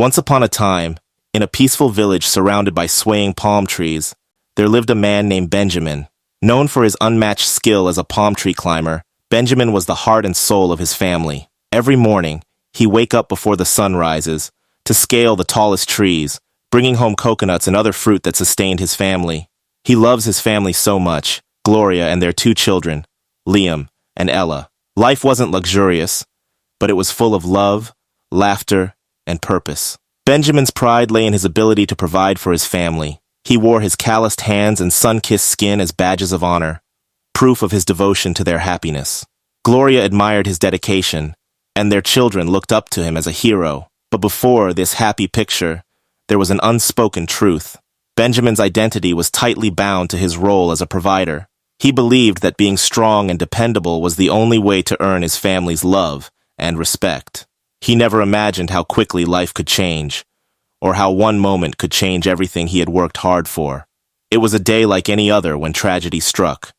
Once upon a time, in a peaceful village surrounded by swaying palm trees, there lived a man named Benjamin. Known for his unmatched skill as a palm tree climber, Benjamin was the heart and soul of his family. Every morning, he'd wake up before the sun rises to scale the tallest trees, bringing home coconuts and other fruit that sustained his family. He loves his family so much, Gloria and their two children, Liam and Ella. Life wasn't luxurious, but it was full of love, laughter, and purpose. Benjamin's pride lay in his ability to provide for his family. He wore his calloused hands and sun-kissed skin as badges of honor, proof of his devotion to their happiness. Gloria admired his dedication, and their children looked up to him as a hero. But before this happy picture, there was an unspoken truth. Benjamin's identity was tightly bound to his role as a provider. He believed that being strong and dependable was the only way to earn his family's love and respect. He never imagined how quickly life could change, or how one moment could change everything he had worked hard for. It was a day like any other when tragedy struck.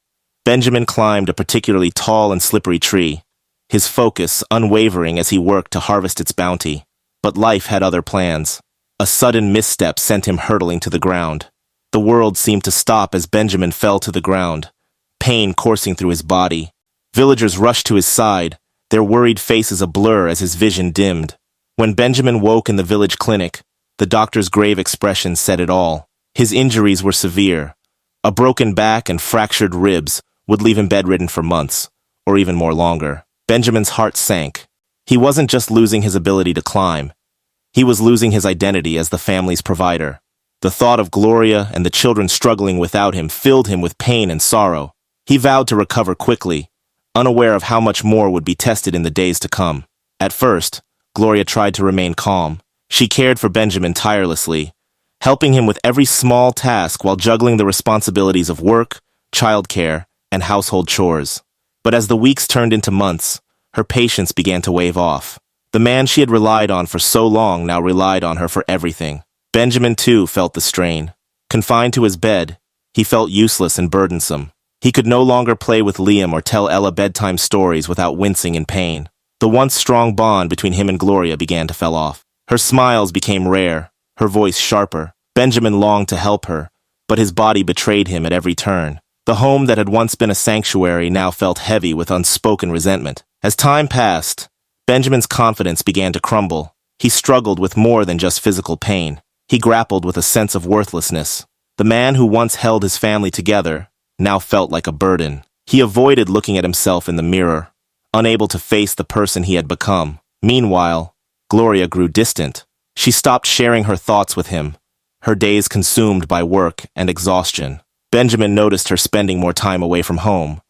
Benjamin climbed a particularly tall and slippery tree, his focus unwavering as he worked to harvest its bounty. But life had other plans. A sudden misstep sent him hurtling to the ground. The world seemed to stop as Benjamin fell to the ground, pain coursing through his body. Villagers rushed to his side, their worried faces a blur as his vision dimmed. When Benjamin woke in the village clinic, the doctor's grave expression said it all. His injuries were severe. A broken back and fractured ribs would leave him bedridden for months, or even more longer. Benjamin's heart sank. He wasn't just losing his ability to climb. He was losing his identity as the family's provider. The thought of Gloria and the children struggling without him filled him with pain and sorrow. He vowed to recover quickly, unaware of how much more would be tested in the days to come. At first, Gloria tried to remain calm. She cared for Benjamin tirelessly, helping him with every small task while juggling the responsibilities of work, childcare, and household chores. But as the weeks turned into months, her patience began to wave off. The man she had relied on for so long now relied on her for everything. Benjamin, too, felt the strain. Confined to his bed, he felt useless and burdensome. He could no longer play with Liam or tell Ella bedtime stories without wincing in pain. The once strong bond between him and Gloria began to fall off. Her smiles became rare, her voice sharper. Benjamin longed to help her, but his body betrayed him at every turn. The home that had once been a sanctuary now felt heavy with unspoken resentment. As time passed, Benjamin's confidence began to crumble. He struggled with more than just physical pain. He grappled with a sense of worthlessness. The man who once held his family together now felt like a burden. He avoided looking at himself in the mirror, unable to face the person he had become. Meanwhile, Gloria grew distant. She stopped sharing her thoughts with him, her days consumed by work and exhaustion. Benjamin noticed her spending more time away from home,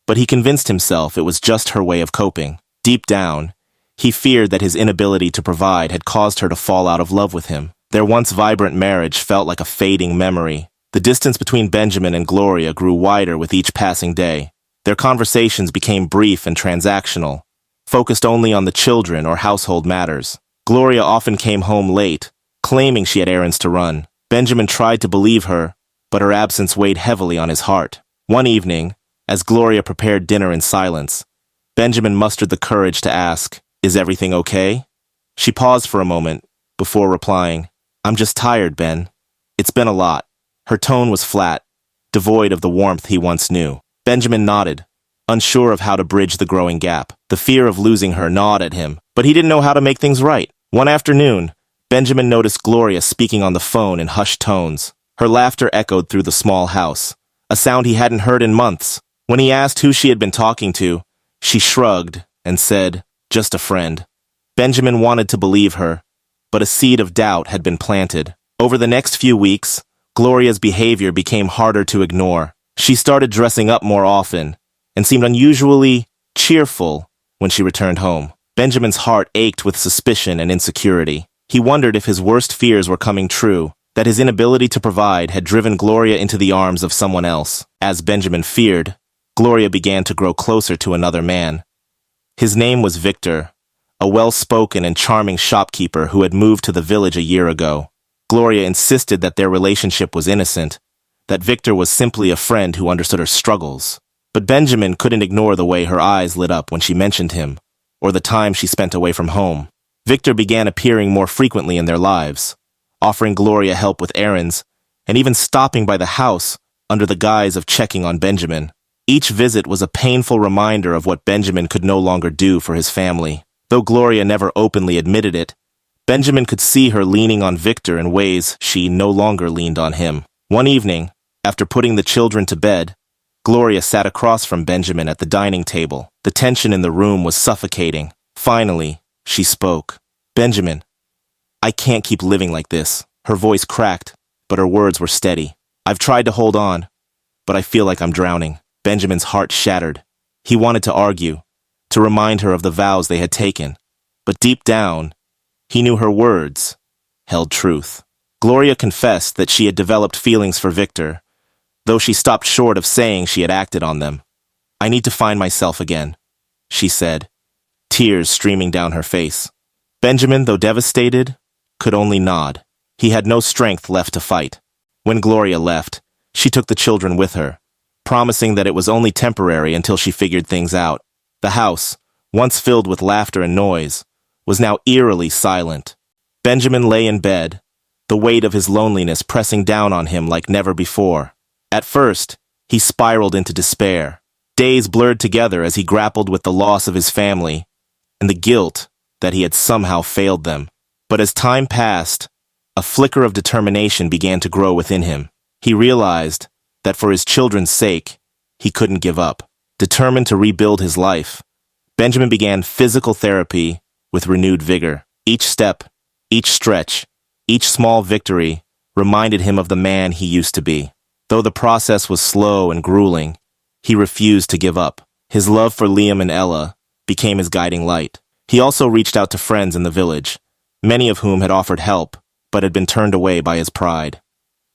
but he convinced himself it was just her way of coping. Deep down, he feared that his inability to provide had caused her to fall out of love with him. Their once vibrant marriage felt like a fading memory. The distance between Benjamin and Gloria grew wider with each passing day. Their conversations became brief and transactional, focused only on the children or household matters. Gloria often came home late, claiming she had errands to run. Benjamin tried to believe her, but her absence weighed heavily on his heart. One evening, as Gloria prepared dinner in silence, Benjamin mustered the courage to ask, "Is everything okay?" She paused for a moment before replying, "I'm just tired, Ben. It's been a lot." Her tone was flat, devoid of the warmth he once knew. Benjamin nodded, unsure of how to bridge the growing gap. The fear of losing her gnawed at him, but he didn't know how to make things right. One afternoon, Benjamin noticed Gloria speaking on the phone in hushed tones. Her laughter echoed through the small house, a sound he hadn't heard in months. When he asked who she had been talking to, she shrugged and said, "Just a friend." Benjamin wanted to believe her, but a seed of doubt had been planted. Over the next few weeks, Gloria's behavior became harder to ignore. She started dressing up more often and seemed unusually cheerful when she returned home. Benjamin's heart ached with suspicion and insecurity. He wondered if his worst fears were coming true, that his inability to provide had driven Gloria into the arms of someone else. As Benjamin feared, Gloria began to grow closer to another man. His name was Victor, a well-spoken and charming shopkeeper who had moved to the village a year ago. Gloria insisted that their relationship was innocent, that Victor was simply a friend who understood her struggles. But Benjamin couldn't ignore the way her eyes lit up when she mentioned him, or the time she spent away from home. Victor began appearing more frequently in their lives, offering Gloria help with errands, and even stopping by the house under the guise of checking on Benjamin. Each visit was a painful reminder of what Benjamin could no longer do for his family. Though Gloria never openly admitted it, Benjamin could see her leaning on Victor in ways she no longer leaned on him. One evening, after putting the children to bed, Gloria sat across from Benjamin at the dining table. The tension in the room was suffocating. Finally, she spoke. "Benjamin, I can't keep living like this." Her voice cracked, but her words were steady. "I've tried to hold on, but I feel like I'm drowning." Benjamin's heart shattered. He wanted to argue, to remind her of the vows they had taken. But deep down, he knew her words held truth. Gloria confessed that she had developed feelings for Victor, though she stopped short of saying she had acted on them. "I need to find myself again," she said, tears streaming down her face. Benjamin, though devastated, could only nod. He had no strength left to fight. When Gloria left, she took the children with her, promising that it was only temporary until she figured things out. The house, once filled with laughter and noise, was now eerily silent. Benjamin lay in bed, the weight of his loneliness pressing down on him like never before. At first, he spiraled into despair. Days blurred together as he grappled with the loss of his family and the guilt that he had somehow failed them. But as time passed, a flicker of determination began to grow within him. He realized that for his children's sake, he couldn't give up. Determined to rebuild his life, Benjamin began physical therapy with renewed vigor. Each step, each stretch, each small victory reminded him of the man he used to be. Though the process was slow and grueling, he refused to give up. His love for Liam and Ella became his guiding light. He also reached out to friends in the village, many of whom had offered help but had been turned away by his pride.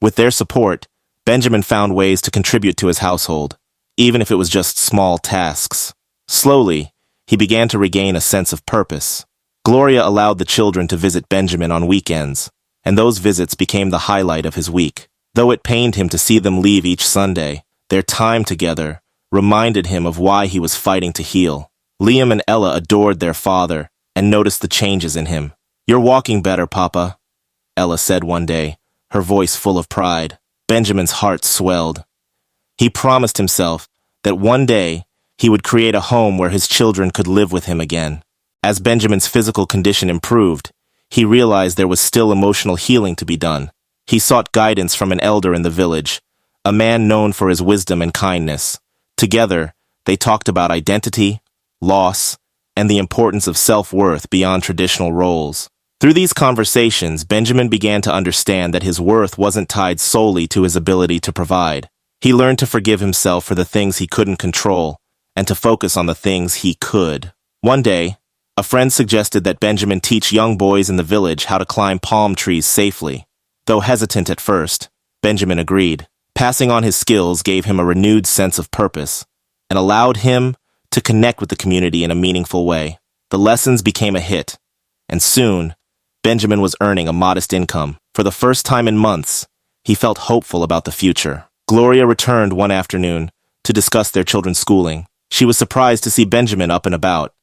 With their support, Benjamin found ways to contribute to his household, even if it was just small tasks. Slowly, he began to regain a sense of purpose. Gloria allowed the children to visit Benjamin on weekends, and those visits became the highlight of his week. Though it pained him to see them leave each Sunday, their time together reminded him of why he was fighting to heal. Liam and Ella adored their father and noticed the changes in him. "You're walking better, Papa," Ella said one day, her voice full of pride. Benjamin's heart swelled. He promised himself that one day he would create a home where his children could live with him again. As Benjamin's physical condition improved, he realized there was still emotional healing to be done. He sought guidance from an elder in the village, a man known for his wisdom and kindness. Together, they talked about identity, loss, and the importance of self-worth beyond traditional roles. Through these conversations, Benjamin began to understand that his worth wasn't tied solely to his ability to provide. He learned to forgive himself for the things he couldn't control and to focus on the things he could. One day, a friend suggested that Benjamin teach young boys in the village how to climb palm trees safely. Though hesitant at first, Benjamin agreed. Passing on his skills gave him a renewed sense of purpose and allowed him to connect with the community in a meaningful way. The lessons became a hit, and soon, Benjamin was earning a modest income. For the first time in months, he felt hopeful about the future. Gloria returned one afternoon to discuss their children's schooling. She was surprised to see Benjamin up and about,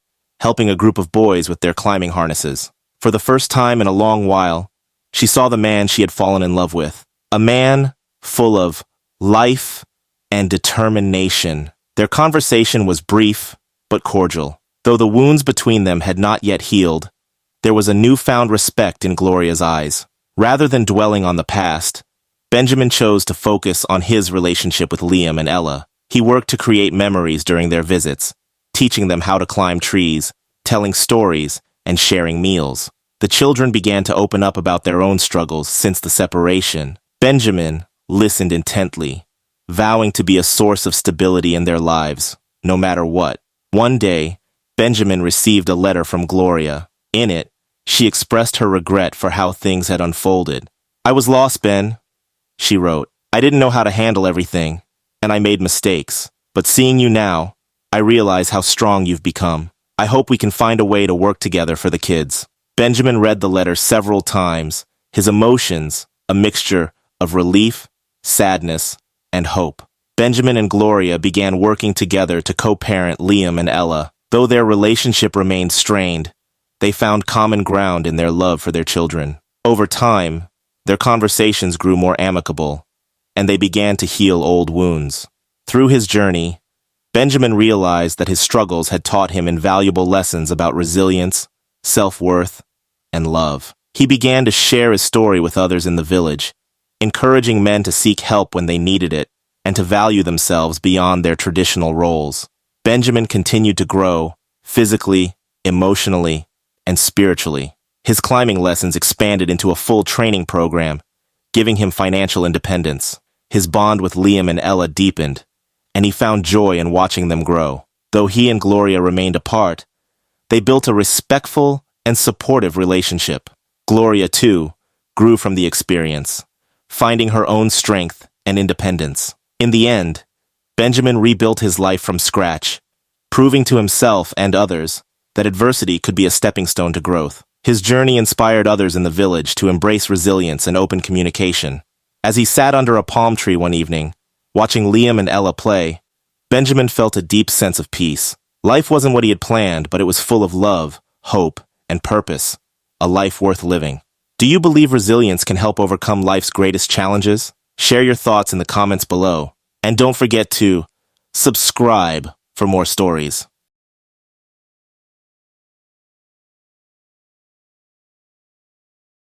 helping a group of boys with their climbing harnesses. For the first time in a long while, she saw the man she had fallen in love with. A man full of life and determination. Their conversation was brief but cordial. Though the wounds between them had not yet healed, there was a newfound respect in Gloria's eyes. Rather than dwelling on the past, Benjamin chose to focus on his relationship with Liam and Ella. He worked to create memories during their visits, teaching them how to climb trees, telling stories, and sharing meals. The children began to open up about their own struggles since the separation. Benjamin listened intently, vowing to be a source of stability in their lives, no matter what. One day, Benjamin received a letter from Gloria. In it, she expressed her regret for how things had unfolded. "I was lost, Ben," she wrote. "I didn't know how to handle everything, and I made mistakes. But seeing you now, I realize how strong you've become. I hope we can find a way to work together for the kids." Benjamin read the letter several times, his emotions a mixture of relief, sadness, and hope. Benjamin and Gloria began working together to co-parent Liam and Ella. Though their relationship remained strained, they found common ground in their love for their children. Over time, their conversations grew more amicable, and they began to heal old wounds. Through his journey, Benjamin realized that his struggles had taught him invaluable lessons about resilience, self-worth, and love. He began to share his story with others in the village, encouraging men to seek help when they needed it and to value themselves beyond their traditional roles. Benjamin continued to grow, physically, emotionally, and spiritually. His climbing lessons expanded into a full training program, giving him financial independence. His bond with Liam and Ella deepened, and he found joy in watching them grow. Though he and Gloria remained apart, they built a respectful and supportive relationship. Gloria, too, grew from the experience, finding her own strength and independence. In the end, Benjamin rebuilt his life from scratch, proving to himself and others that adversity could be a stepping stone to growth. His journey inspired others in the village to embrace resilience and open communication. As he sat under a palm tree one evening, watching Liam and Ella play, Benjamin felt a deep sense of peace. Life wasn't what he had planned, but it was full of love, hope, and purpose, a life worth living. Do you believe resilience can help overcome life's greatest challenges? Share your thoughts in the comments below, and don't forget to subscribe for more stories.